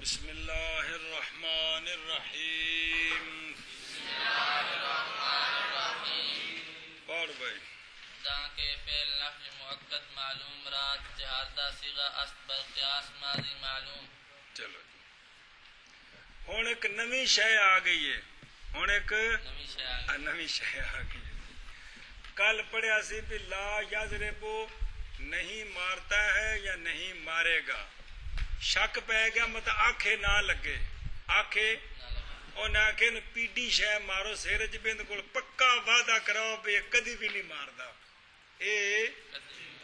بسم اللہ الرحمن الرحیم پڑھ بھائی داں کے فعل نفی مؤکد معلوم رات جہازہ صیغہ است بالقیاس ماضی معلوم. چلو جی ہوں ایک نویں شے آ گئی ہے. ہوں ایک نویں شے آ گئی ہے. کل پڑھیا سی بھی لا یضربو نہیں مارتا ہے یا نہیں مارے گا. شک پہ گیا مطلب آنکھیں نہ لگے آنکھیں اور نہ کہ پیڈی شے مارو سیر چ بند کو پکا وعدہ کراؤ بھی یہ کدی بھی نہیں ماردا. اے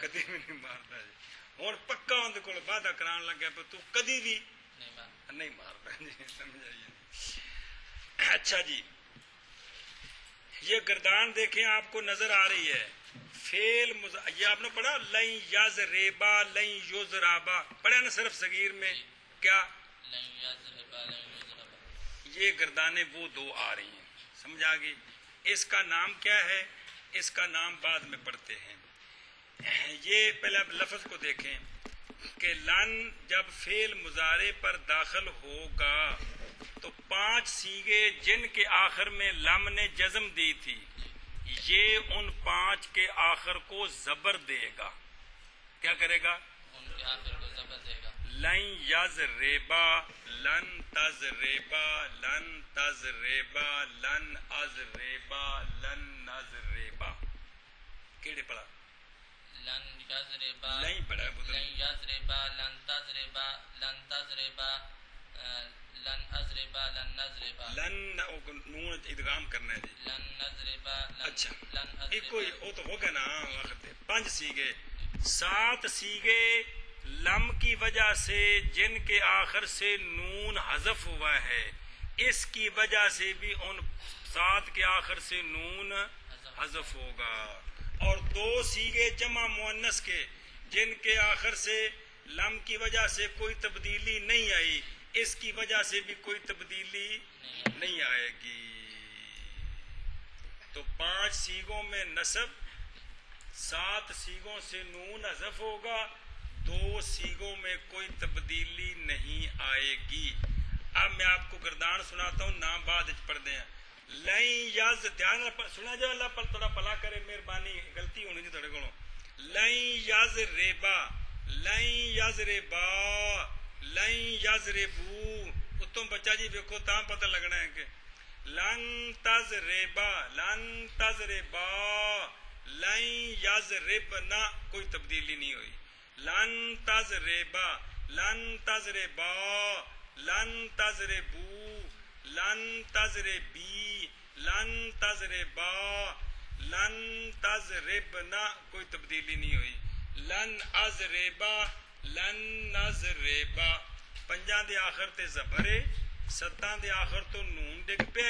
کدی بھی نہیں ماردا جی. ہوں پکا اندر کو وعدہ کران لگا پہ تو کدی بھی نہیں ماردا جی. سمجھائیے. اچھا جی یہ گردان دیکھیں آپ کو نظر آ رہی ہے. فعل یہ آپ نے پڑھا لن یضربا لن یضربا پڑھا نا صرف صغیر میں کیا یہ گردانیں وہ دو آ رہی ہیں. سمجھ آ گئی. اس کا نام کیا ہے اس کا نام بعد میں پڑھتے ہیں. یہ پہلے آپ لفظ کو دیکھیں کہ لن جب فعل مضارع پر داخل ہوگا تو 5 صیغے جن کے آخر میں لم نے جزم دی تھی یہ ان 5 کے آخر کو زبر دے گا. کیا کرے گا؟ ان کے آخر کو زبر دے گا. لن یضربا لن تضربا لن تضربا لن اضربا لن نضربا. کیڑے پڑھا؟ لن یضربا نہیں پڑھا لن یضربا لن تضربا لن تضربا لن اضربا لن نضربا لن نون ادغام کرنا ہے جی. لن نضربا اچھا لن ایک کوئی وہ تو ہوگا نا وقت 5 صیغے 7 صیغے لم کی وجہ سے جن کے آخر سے نون حذف ہوا ہے اس کی وجہ سے بھی ان 7 کے آخر سے نون حذف ہوگا. اور 2 صیغے جمع مؤنث کے جن کے آخر سے لم کی وجہ سے کوئی تبدیلی نہیں آئی اس کی وجہ سے بھی کوئی تبدیلی نہیں آئے گی. تو 5 صیغوں میں نصب 7 صیغوں سے نون حذف ہوگا 2 صیغوں میں کوئی تبدیلی نہیں آئے گی. اب میں آپ کو گردان سناتا ہوں نام بعد پڑھ دیں. لن یز دھیان سنا جائے اللہ پر تھوڑا پلا کرے مہربانی غلطی ہونی نہیں تھوڑے کو. لن یضربا لن یضربا لن یضربو اتوں بچہ جی ویکھو تاں پتہ لگنا ہے کہ لن تضربا لن تضربا لن یضربنا کوئی تبدیلی نہیں ہوئی. لن تضربا لن تضربا لن تضربو لن تضربی لن تضربا لن تضربنا کوئی تبدیلی نہیں ہوئی. لن اضربا لن نضربا 5 دے آخر تے زبر ہے 7 دے آخر تو نون ڈگ پہ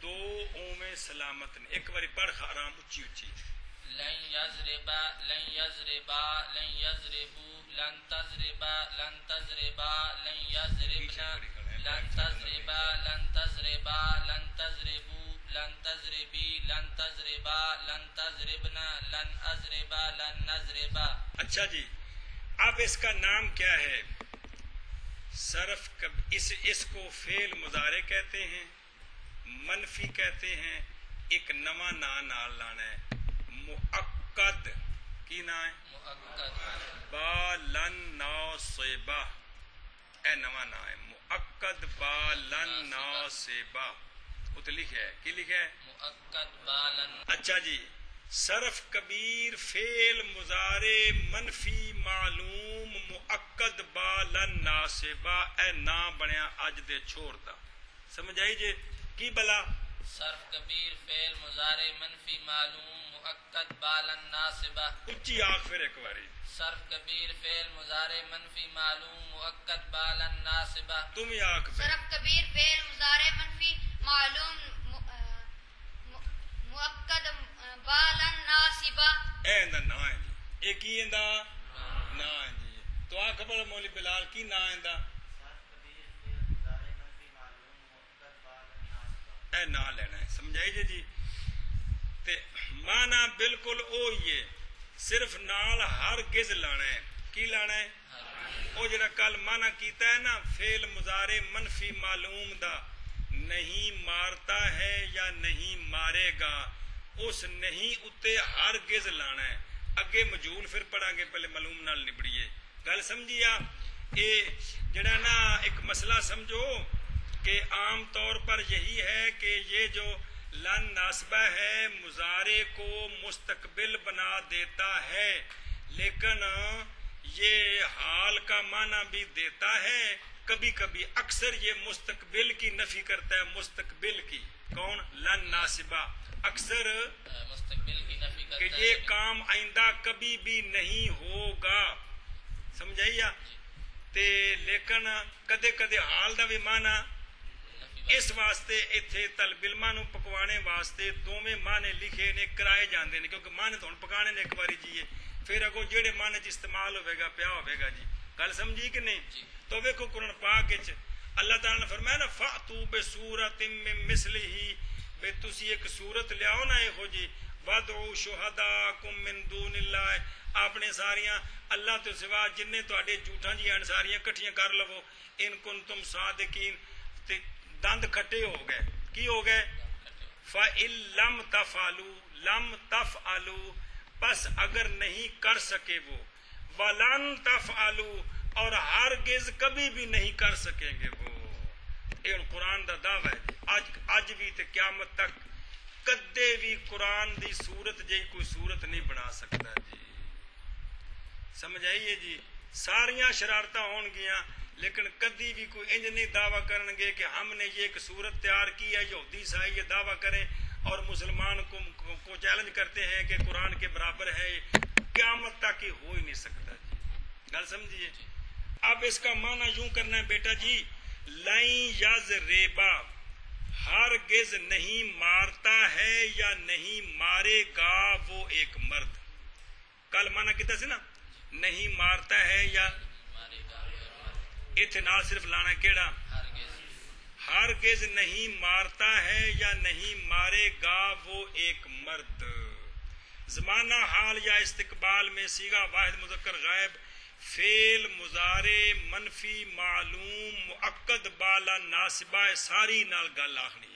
2 اوویں سلامت نے. ایک باری پڑھ خارام اچھی اچھی. لن یضربا لن یضربا لن یضربو لن تضربا لن تضربا لن یضربنا لن تضربا لن تضربا لن تضربو لن تضربی لن تضربا لن تضربنا لن اضربا لن نضربا. اچھا جی اب اس کا نام کیا ہے؟ صرف اس کو فعل مضارع کہتے ہیں منفی کہتے ہیں. ایک نواں نال لانا ہے مؤکد. کی نام ہے؟ مؤکد. با لن ناصبہ اے نواں نام ہے مؤکد با لن ناصبہ. وہ تو لکھا ہے کی لکھا ہے؟ مؤکد با لن. اچھا جی صرف کبیر فعل مضارع منفی معلوم مؤکد با لن ناصبہ اے نا بنیا اج دے چھوڑ دا. سمجھ آئی جی کی بلا؟ صرف کبیر فعل مضارع منفی معلوم مؤکد با لن ناصبہ. اچھی آخ پھر ایک باری. صرف کبیر فعل مضارع منفی معلوم مؤکد با لن ناصبہ. تم ہی آخ پھر. صرف کبیر فعل مضارع منفی معلوم مؤکد با لن ناصبہ. اے اندہ نا ہے جی. ایک ہی اندہ نا ہے جی. تو آخ بڑا مولی بلال کی نا ہے اندہ اے نا لینا ہے. سمجھائی جی جی. تے مانا بالکل اوہی ہے صرف نال ہرگز لانا ہے. کی لانا ہے؟ وہ جڑا کل مانا کیتا ہے نا فعل مضارع منفی معلوم دا نہیں مارتا ہے یا نہیں مارے گا، اس نہیں اتے ہرگز لانا ہے. اگے مجھول پھر پڑھا گے، پہلے معلوم نال نبڑیے. گل سمجھیا؟ اے جڑا نا ایک مسئلہ سمجھو کہ عام طور پر یہی ہے کہ یہ جو لن ناسبہ ہے مضارع کو مستقبل بنا دیتا ہے، لیکن یہ حال کا معنی بھی دیتا ہے. کبھی کبھی اکثر یہ مستقبل کی نفی کرتا ہے، مستقبل کی. کون؟ لن ناسبہ. اکثر مستقبل کی نفی کرتا کہ ہے یہ کام آئندہ کبھی بھی نہیں ہوگا، سمجھائیا؟ تے لیکن کدے کدے حال دا بھی معنی. اس واسطے ایتھے طالب علماں نوں پکوانے واسطے دوویں معنی لکھے نے کرائے جاندے نے، کیونکہ معنی تو ہن پکانے نے ایک باری جی، پھر اگوں جہڑے معنی چ استعمال ہوئے گا پیا ہوئے گا جی. گل سمجھی کہ نہیں؟ تو ویکھو قرآن پاک وچ اللہ تعالیٰ نے فرمایا نا فَأْتُوا بِسُورَةٍ مِّن مِّثْلِهِ، بے تسی ایک صورت لیاؤ نا یہو جی. وَادْعُوا شُهَدَاءَكُم مِّن دُونِ اللَّهِ، اپنے ساریاں اللہ تو سوا جن تواڈے جھوٹاں جی ہیں ساریاں کٹھیاں کر لو. ان کنتم صادقین. تے دند کھٹے ہو گئے. کی ہو گئے؟ فَإِن لَّمْ تَفْعَلُوا لَمْ تَفْعَلُوا، پس اگر نہیں کر سکے وہ، وَلَن تَفْعَلُوا، اور ہرگز کبھی بھی نہیں کر سکیں گے وہ. یہ قرآن دا دعویٰ ہے اج بھی تے قیامت تک کدے بھی قرآن دی صورت جی کوئی صورت نہیں بنا سکتا جی. سمجھ آئیے جی؟ ساریاں شرارتاں ہون گیاں لیکن کدی بھی کوئی انج نہیں دعویٰ کرن گے کہ ہم نے یہ ایک صورت تیار کی ہے. یہودی عیسائی یہ دعویٰ کریں اور مسلمان کو چیلنج کرتے ہیں کہ قرآن کے برابر ہے، قیامت تک ہی ہو ہی نہیں سکتا جی. گل سمجھیے؟ اب اس کا معنی یوں کرنا ہے بیٹا جی، لَن یضربا، ہرگز نہیں مارتا ہے یا نہیں مارے گا وہ ایک مرد. کل معنی کیتا سی نا نہیں مارتا ہے یا اتنے نال صرف لانا کیڑا؟ ہرگز نہیں مارتا ہے یا نہیں مارے گا وہ ایک مرد. زمانہ حال یا استقبال میں صیغہ واحد مذکر غائب فعل مضارع منفی معلوم مؤکد بالا ناسبہ ساری نال گل آخنی.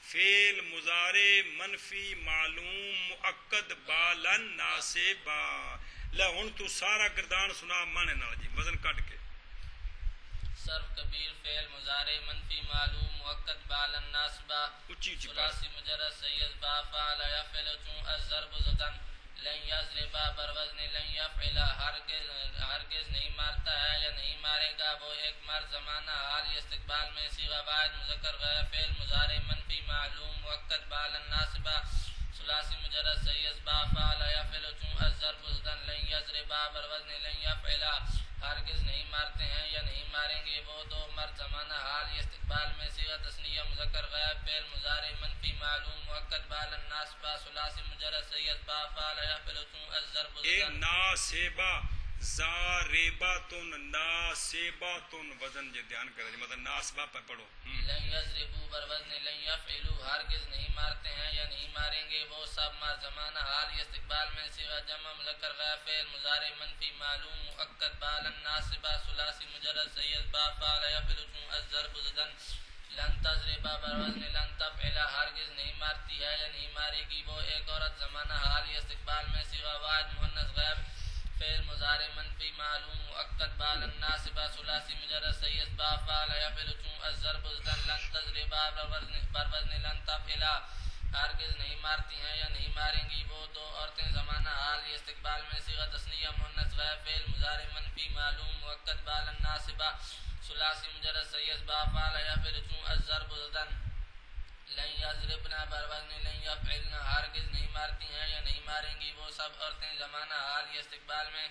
فعل مضارع منفی معلوم مؤکد بالا ناسبہ. لے ہن تو سارا گردان سنا مانے نال جی وزن کٹ کے. صرف کبیر فعل مضارع منفی معلوم مؤکد بالا ناسبہ اچھی اچھی ثلاثی مجرد سیز با فعل یفعل چون الضرب زدن. لن یضربا بروزن لن یفعل، ہرگز نہیں مارتا ہے یا نہیں مارے گا وہ ایک مرد. زمانہ حال استقبال میں صیغہ واحد مذکر غیر فعل مضارع منفی معلوم مؤکد بالا ناسبہ ثلاثی مجرد سیز با فعل یفعل چون الضرب زدن. لن یضربا بروزن لن یفعل، ہرگز نہیں مارتے ہیں یا نہیں ماریں گے وہ دو مرد. زمانہ حال استقبال میں صیغہ تثنیہ مذکر غائب فعل مضارع منفی معلوم مؤکد بالا ناسبہ ثلاثی مجرد سیز با فعل یفعل چون الضرب زدن. ناسبہ زارباتن ناسباتن وزن جے دھیان کرے جی مطلب ناسبہ پر پڑھو. لن یضربوا بروزن لن یفعلوا، ہرگز نہیں مارتے ہیں یا نہیں ماریں گے وہ سب مرد. زمانہ حال استقبال میں صیغہ جمع مذکر غائب فعل مضارع منفی معلوم مؤکد بالا ناسبہ ثلاثی مجرد سیز با فعل یفعل چون الضرب زدن. لن تضربا بروزن لن تفعل، ہرگز نہیں مارتی ہے یا نہیں مارے گی وہ ایک عورت. زمانہ حال استقبال میں صیغہ واحد مؤنث غائب فعل مضارع منفی معلوم مؤکد بالا ناسبہ ثلاثی مجرد سیز با فعل یفعل چون الضرب زدن. لن تضربا بروزن لن تفعل، ہرگز نہیں مارتی ہیں یا نہیں ماریں گی وہ دو عورتیں. زمانہ حال استقبال میں صیغہ تثنیہ مؤنث غائب فعل مضارع منفی معلوم مؤکد بالا ناسبہ ثلاثی مجرد سیز با فعل یفعل چون الضرب زدن. لن یضربنا بروزن لن یفعلن، ہرگز نہیں مارتی ہیں یا نہیں ماریں گی وہ سب عورتیں. زمانہ حال استقبال میں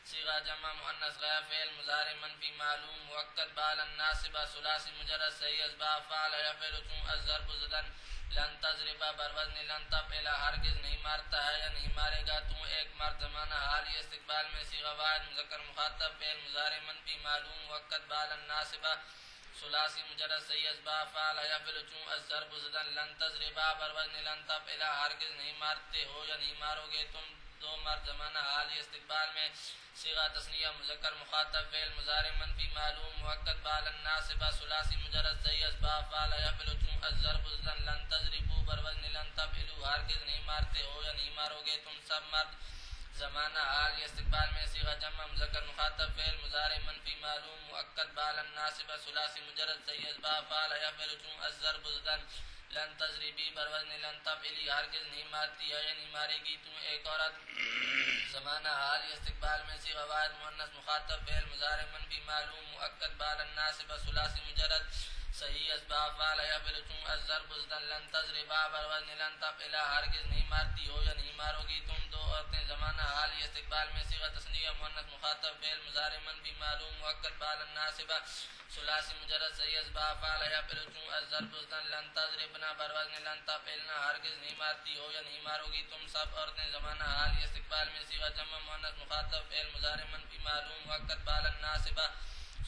صیغہ جمع مؤنث غائب فعل مضارع منفی معلوم مؤکد بالا ناسبہ ثلاثی مجرد سیز با فعل یفعل چون الضرب زدن. لن تضربا بروزن لن تفعل، ہرگز نہیں مارتا ہے یا نہیں مارے گا تو ایک مرد. زمانہ حال استقبال میں صیغہ واحد مذکر مخاطب فعل مضارع منفی معلوم مؤکد بالا ناسبہ ثلاثی مجرد سیز با فعل یفعل چون الضرب زدن. لن تضربا بروزن لن تفعل، ہرگز نہیں مارتے ہو یا نہیں مارو گے تم دو مرد زمانہ حال استقبال میں صیغہ تثنیہ مذکر مخاطب فعل مضارع منفی معلوم مؤکد بالا ناصبہ ثلاثی مجرد صحیح اسباب فعل یفعل چون الضرب زدن لن تضربوا بر وزن لن تفعلوا ہرگز نہیں مارتے ہو یا نہیں مارو گے تم سب مرد زمانہ حال استقبال میں صیغہ جمع مذکر مخاطب فعل مضارع منفی معلوم مؤکد بالا ناصبہ ثلاثی مجرد صحیح اسباب فعل یفعل چون الضرب زدن لن تضربی بر وزن لن تفعلی ہرگز نہیں مارتی ہے یا نہیں مارے گی تم ایک عورت زمانہ حال استقبال میں صیغہ واحد مؤنث مخاطب فعل مضارع منفی معلوم مؤکد بالا ناصبہ ثلاثی مجرد صحیح اسباب فعل یفعل چون الضرب زدن لن تضربا بر وزن لن تفعلا ہرگز نہیں مارتی ہو یا نہیں مارو گی تم دو عورتیں زمانہ حال استقبال میں صیغہ تثنیہ مؤنث مخاطب فعل مضارع منفی معلوم مؤکد بالا ناصبہ ثلاثی مجرد صحیح اسباب فعل یفعل چون الضرب زدن لن تضربنا بر وزن لن تفعلنا ہرگز نہیں مارتی ہو یا نہیں مارو گی تم سب عورتیں زمانہ حال استقبال میں صیغہ جمع مؤنث مخاطب فعل مضارع منفی معلوم مؤکد بالا ناصبہ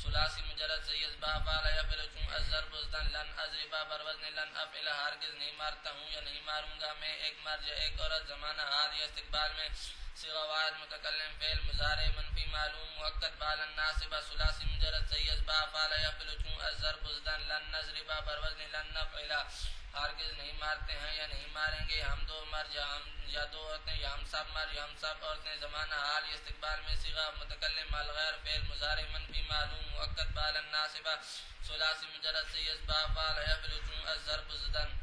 ثلاثی مجرد صحیح اسباب فعل یفعل چون الضرب زدن لن اضربا بر وزن لن افعل ہرگز نہیں مارتا ہوں یا نہیں ماروں گا میں ایک مرد یا ایک عورت زمانہ حال استقبال میں صیغہ واحد متکلم فعل مضارع منفی معلوم مؤکد بالا ناصبہ ثلاثی مجرد صحیح اسباب فعل یفعل چون الضرب زدن لن نضربا بر وزن لن نفعل ہرگز نہیں مارتے ہیں یا نہیں ماریں گے ہم دو مرد یا دو عورتیں یا ہم سب مرد یا ہم سب عورتیں زمانہ حال استقبال میں صیغہ متکلم الغیر فعل مضارع منفی معلوم مؤکد بالا ناصبہ ثلاثی مجرد صحیح اسباب فعل یفعل چون الضرب زدن